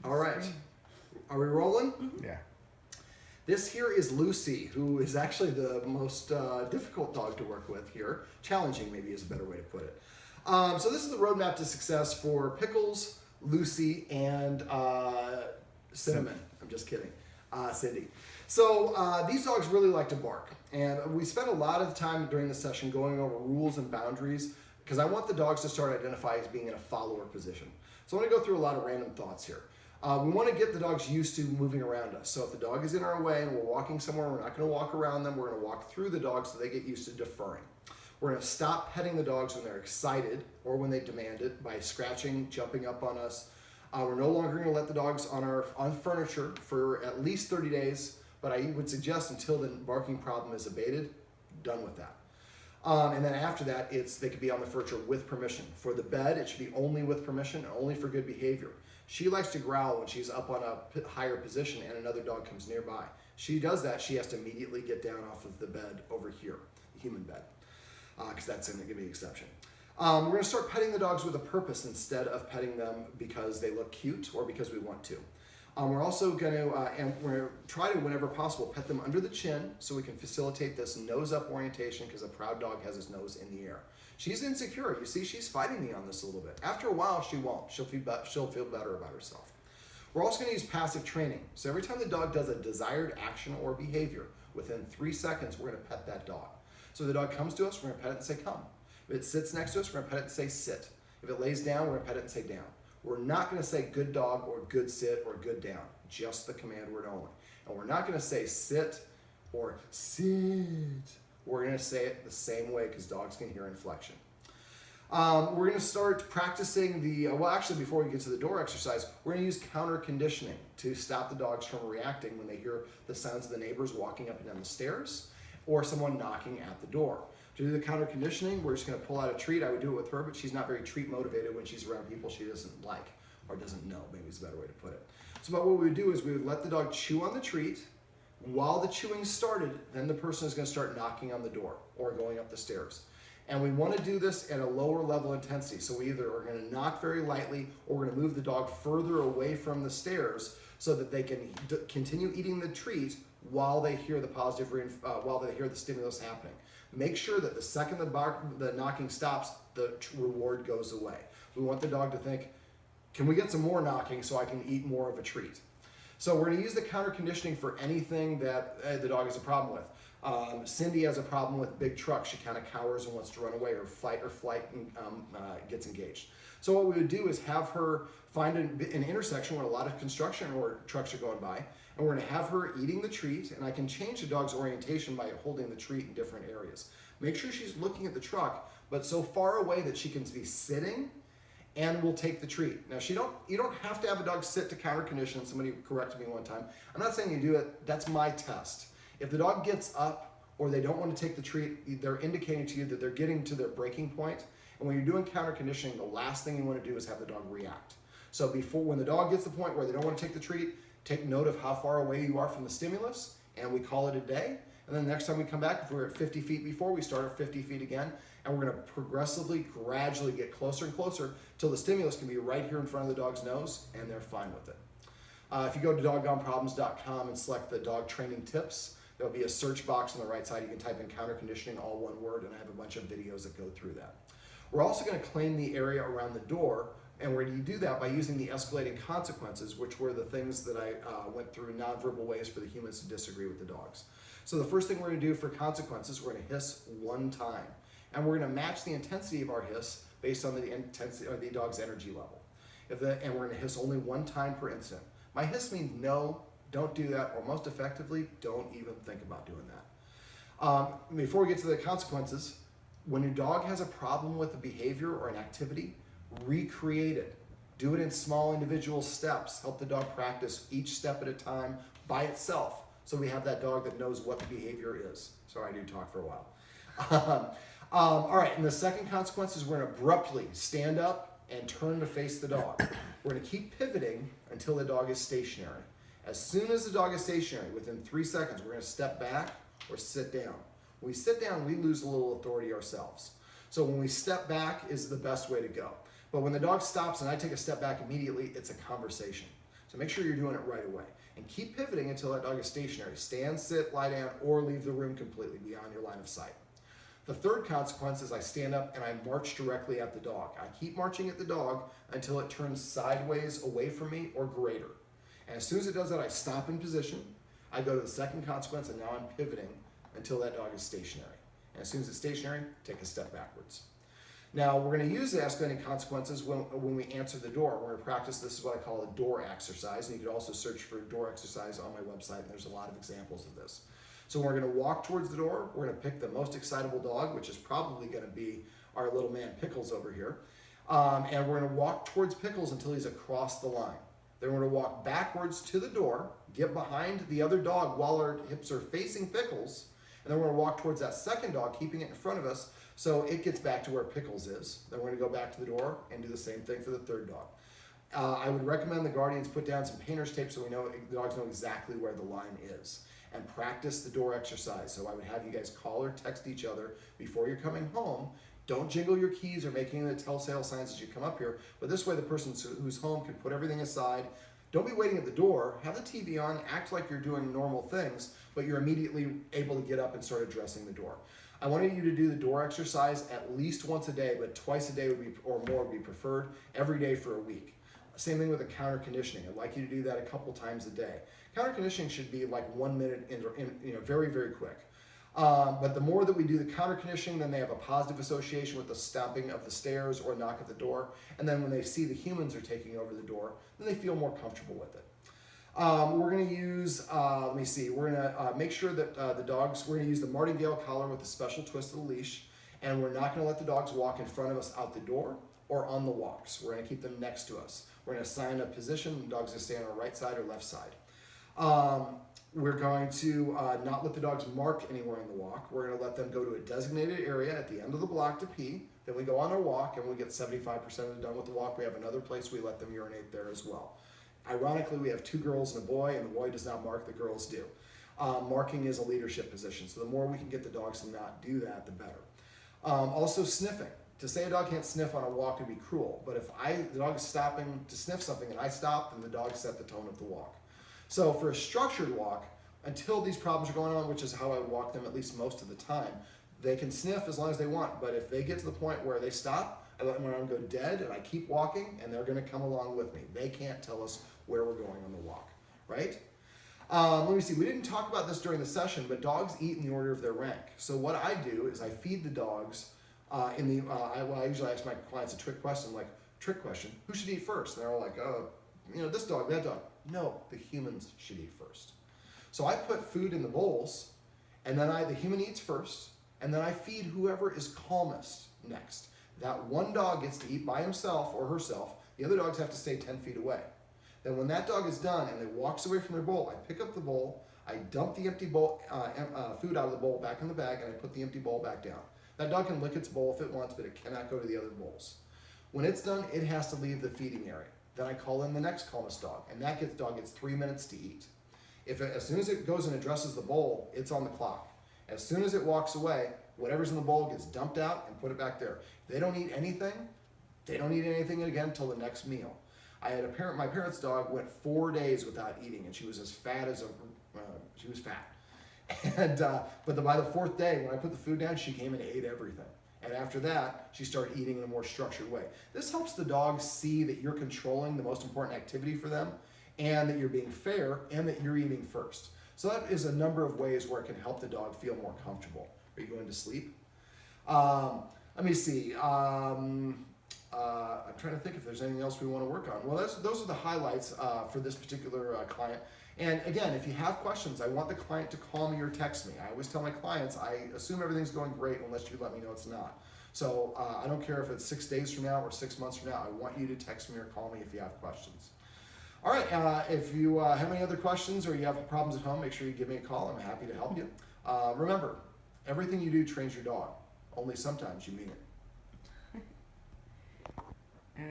All right. Are we rolling? Mm-hmm. Yeah. This here is Lucy, who is actually the most difficult dog to work with here. Challenging, maybe, is a better way to put it. So this is the roadmap to success for Pickles, Lucy, and Cinnamon. I'm just kidding. Cindy. So these dogs really like to bark. And we spent a lot of time during the session going over rules and boundaries because I want the dogs to start identifying as being in a follower position. So I want to go through a lot of random thoughts here. We want to get the dogs used to moving around us. So if the dog is in our way and we're walking somewhere, we're not going to walk around them. We're going to walk through the dogs so they get used to deferring. We're going to stop petting the dogs when they're excited or when they demand it by scratching, jumping up on us. We're no longer going to let the dogs on furniture for at least 30 days, but I would suggest until the barking problem is abated, done with that. And then after that, they could be on the furniture with permission. For the bed, it should be only with permission and only for good behavior. She likes to growl when she's up on a higher position and another dog comes nearby. She does that, she has to immediately get down off of the bed over here, the human bed, because that's going to be an exception. We're going to start petting the dogs with a purpose instead of petting them because they look cute or because we want to. We're also going to, and we're going to try to, whenever possible, pet them under the chin so we can facilitate this nose-up orientation because a proud dog has his nose in the air. She's insecure. You see, she's fighting me on this a little bit. After a while, she won't. She'll feel better about herself. We're also going to use passive training. So every time the dog does a desired action or behavior, within 3 seconds, we're going to pet that dog. So if the dog comes to us, we're going to pet it and say, come. If it sits next to us, we're going to pet it and say, sit. If it lays down, we're going to pet it and say, down. We're not going to say good dog or good sit or good down, just the command word only. And we're not going to say sit or sit. We're going to say it the same way because dogs can hear inflection. We're going to start practicing before we get to the door exercise, we're going to use counter conditioning to stop the dogs from reacting when they hear the sounds of the neighbors walking up and down the stairs or someone knocking at the door. To do the counter conditioning, we're just going to pull out a treat. I would do it with her, but she's not very treat motivated when she's around people she doesn't like or doesn't know, maybe is a better way to put it. So what we would do is we would let the dog chew on the treat. While the chewing started, then the person is going to start knocking on the door or going up the stairs. And we want to do this at a lower level intensity. So we either are going to knock very lightly or we're going to move the dog further away from the stairs so that they can continue eating the treat while they hear the stimulus happening. Make sure that the second the knocking stops, the reward goes away. We want the dog to think, can we get some more knocking so I can eat more of a treat? So we're going to use the counter conditioning for anything that the dog has a problem with. Cindy has a problem with big trucks. She kind of cowers and wants to run away, or fight gets engaged. So what we would do is have her find an intersection where a lot of construction or trucks are going by, and we're going to have her eating the treat, and I can change the dog's orientation by holding the treat in different areas. Make sure she's looking at the truck, but so far away that she can be sitting and will take the treat. Now, you don't have to have a dog sit to counter condition. Somebody corrected me one time. I'm not saying you do it. That's my test. If the dog gets up or they don't want to take the treat, they're indicating to you that they're getting to their breaking point. And when you're doing counter conditioning, the last thing you want to do is have the dog react. So when the dog gets to the point where they don't want to take the treat, take note of how far away you are from the stimulus, and we call it a day. And then the next time we come back, if we're at 50 feet before, we start at 50 feet again, and we're going to progressively, gradually get closer and closer till the stimulus can be right here in front of the dog's nose, and they're fine with it. If you go to doggoneproblems.com and select the dog training tips, there'll be a search box on the right side. You can type in counter conditioning, all one word, and I have a bunch of videos that go through that. We're also going to claim the area around the door, and we're going to do that by using the escalating consequences, which were the things that I went through, nonverbal ways for the humans to disagree with the dogs. So the first thing we're going to do for consequences, we're going to hiss one time. And we're going to match the intensity of our hiss based on the intensity or the dog's energy level. And we're going to hiss only one time per incident. My hiss means no, don't do that, or most effectively, don't even think about doing that. Before we get to the consequences, when your dog has a problem with a behavior or an activity, recreate it. Do it in small individual steps. Help the dog practice each step at a time by itself. So we have that dog that knows what the behavior is. Sorry, I do talk for a while. All right, and the second consequence is we're going to abruptly stand up and turn to face the dog. We're going to keep pivoting until the dog is stationary. As soon as the dog is stationary, within 3 seconds, we're going to step back or sit down. When we sit down, we lose a little authority ourselves. So when we step back is the best way to go. But when the dog stops and I take a step back immediately, it's a conversation. So So make sure you're doing it right away. And keep pivoting until that dog is stationary. Stand, sit, lie down, or leave the room completely beyond your line of sight. The third consequence is I stand up and I march directly at the dog. I keep marching at the dog until it turns sideways away from me or greater. And as soon as it does that, I stop in position. I go to the second consequence, and now I'm pivoting until that dog is stationary. And as soon as it's stationary, take a step backwards. Now, we're going to use the escalating consequences when we answer the door. We're going to practice, this is what I call a door exercise, and you can also search for door exercise on my website, and there's a lot of examples of this. So we're going to walk towards the door. We're going to pick the most excitable dog, which is probably going to be our little man Pickles over here. And we're going to walk towards Pickles until he's across the line. Then we're going to walk backwards to the door, get behind the other dog while our hips are facing Pickles, and then we're going to walk towards that second dog, keeping it in front of us so it gets back to where Pickles is. Then we're going to go back to the door and do the same thing for the third dog. I would recommend the guardians put down some painter's tape so the dogs know exactly where the line is. And practice the door exercise. So I would have you guys call or text each other before you're coming home. Don't jingle your keys or make any of the telltale signs as you come up here. But this way the person who's home can put everything aside. Don't be waiting at the door. Have the TV on. Act like you're doing normal things, but you're immediately able to get up and start addressing the door. I wanted you to do the door exercise at least once a day, but twice a day would be, or more would be preferred, every day for a week. Same thing with the counter conditioning. I'd like you to do that a couple times a day. Counter conditioning should be like 1 minute, very, very quick. But the more that we do the counter conditioning, then they have a positive association with the stomping of the stairs or knock at the door. And then when they see the humans are taking over the door, then they feel more comfortable with it. We're going to use, we're going to make sure that the dogs, we're going to use the martingale collar with a special twist of the leash. And we're not going to let the dogs walk in front of us out the door or on the walks. We're going to keep them next to us. We're going to assign a position. The dog's going to stay on our right side or left side. We're going to not let the dogs mark anywhere in the walk. We're going to let them go to a designated area at the end of the block to pee. Then we go on our walk, and we get 75% of it done with the walk. We have another place we let them urinate there as well. Ironically, we have 2 girls and a boy, and the boy does not mark, the girls do. Marking is a leadership position, so the more we can get the dogs to not do that, the better. Also sniffing. To say a dog can't sniff on a walk would be cruel, but if the dog is stopping to sniff something and I stop, then the dog set the tone of the walk. So for a structured walk, until these problems are going on, which is how I walk them at least most of the time, they can sniff as long as they want, but if they get to the point where they stop, I let them go dead and I keep walking and they're going to come along with me. They can't tell us where we're going on the walk, right? Let me see, we didn't talk about this during the session, but dogs eat in the order of their rank. So what I do is I feed the dogs I usually ask my clients a trick question, who should eat first? And they're all like, oh, this dog, that dog. No, the humans should eat first. So I put food in the bowls, and then the human eats first, and then I feed whoever is calmest next. That one dog gets to eat by himself or herself. The other dogs have to stay 10 feet away. Then when that dog is done and it walks away from their bowl, I pick up the bowl, I dump the empty bowl, food out of the bowl back in the bag, and I put the empty bowl back down. That dog can lick its bowl if it wants, but it cannot go to the other bowls. When it's done, it has to leave the feeding area. Then I call in the next calmest dog, and that dog gets 3 minutes to eat. As soon as it goes and addresses the bowl, it's on the clock. As soon as it walks away, whatever's in the bowl gets dumped out and put it back there. If they don't eat anything, they don't eat anything again until the next meal. I had my parents' dog went 4 days without eating, and she was as fat as she was fat. And but by the 4th day, when I put the food down, she came and ate everything. And after that, she started eating in a more structured way. This helps the dogs see that you're controlling the most important activity for them, and that you're being fair, and that you're eating first. So that is a number of ways where it can help the dog feel more comfortable. Are you going to sleep? Let me see. I'm trying to think if there's anything else we want to work on. Well, those are the highlights for this particular client. And again, if you have questions, I want the client to call me or text me. I always tell my clients, I assume everything's going great unless you let me know it's not. So I don't care if it's 6 days from now or 6 months from now. I want you to text me or call me if you have questions. All right, if you have any other questions or you have problems at home, make sure you give me a call. I'm happy to help you. Remember, everything you do trains your dog. Only sometimes you mean it.